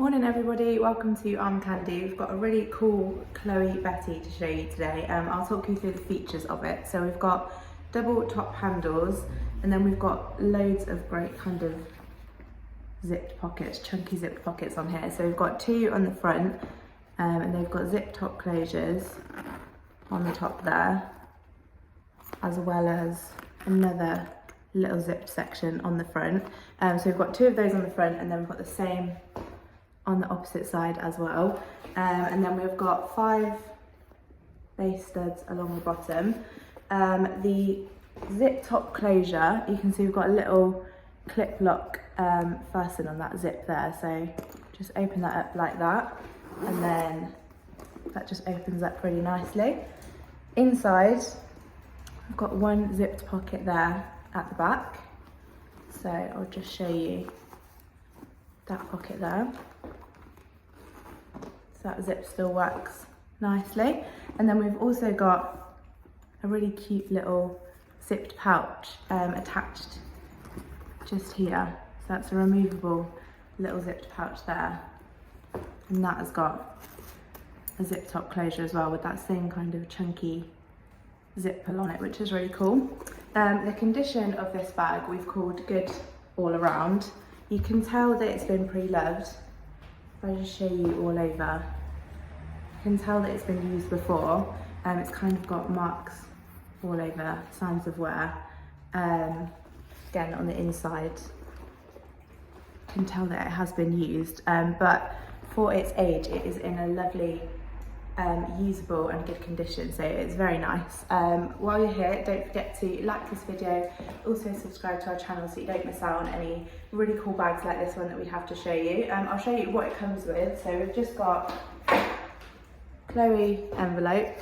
Morning everybody, welcome to Armcandy. We've got a really cool Chloe Betty to show you today. I'll talk you through the features of it. So we've got double top handles, and then we've got loads of great kind of zipped pockets, chunky zipped pockets on here. So we've got two on the front, and they've got zip top closures on the top there, as well as another little zipped section on the front. So we've got two of those on the front, and then we've got the same on the opposite side as well. And then we've got 5 base studs along the bottom. The zip top closure, you can see we've got a little clip lock fasten on that zip there. So just open that up like that, and then that just opens up really nicely. Inside, I've got one zipped pocket there at the back. So I'll just show you that pocket there. So that zip still works nicely. And then we've also got a really cute little zipped pouch attached just here. So that's a removable little zipped pouch there. And that has got a zip top closure as well, with that same kind of chunky zip pull on it, which is really cool. The condition of this bag we've called good all around. You can tell that it's been pre-loved. If I just show you all over, you can tell that it's been used before. It's kind of got marks all over, signs of wear. Again, on the inside, you can tell that it has been used, but for its age, it is in a lovely, usable and good condition, so it's very nice. While you're here, don't forget to like this video, also subscribe to our channel so you don't miss out on any really cool bags like this one that we have to show you. I'll show you what it comes with. So we've just got Chloe envelope,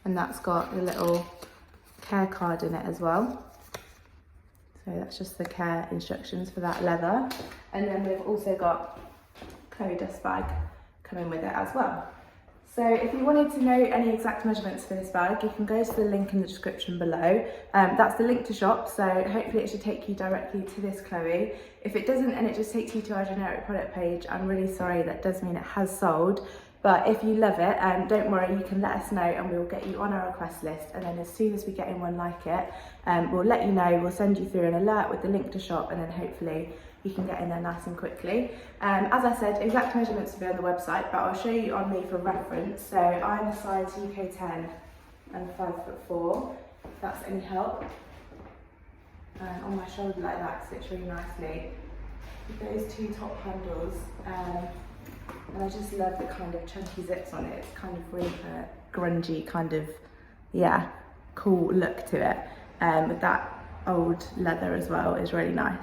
and that's got the little care card in it as well. So that's just the care instructions for that leather. And then we've also got Chloe dust bag coming with it as well. So if you wanted to know any exact measurements for this bag, you can go to the link in the description below. That's the link to shop, so hopefully it should take you directly to this Chloe. If it doesn't and it just takes you to our generic product page, I'm really sorry, that does mean it has sold. But if you love it, don't worry, you can let us know and we'll get you on our request list, and then as soon as we get in one like it, we'll let you know, we'll send you through an alert with the link to shop, and then hopefully you can get in there nice and quickly. As I said, exact measurements will be on the website, but I'll show you on me for reference. So I'm a size UK 10 and 5'4", if that's any help. On my shoulder like that, sits really nicely with those two top handles. And I just love the kind of chunky zips on it. It's kind of really grungy kind of, yeah, cool look to it. With that old leather as well is really nice.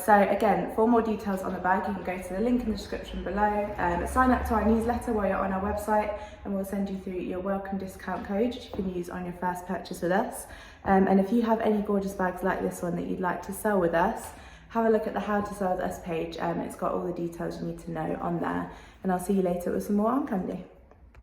So again, for more details on the bag, you can go to the link in the description below. Sign up to our newsletter while you're on our website, and we'll send you through your welcome discount code, which you can use on your first purchase with us. And if you have any gorgeous bags like this one that you'd like to sell with us, have a look at the How to Sell with Us page. It's got all the details you need to know on there. And I'll see you later with some more Armcandy.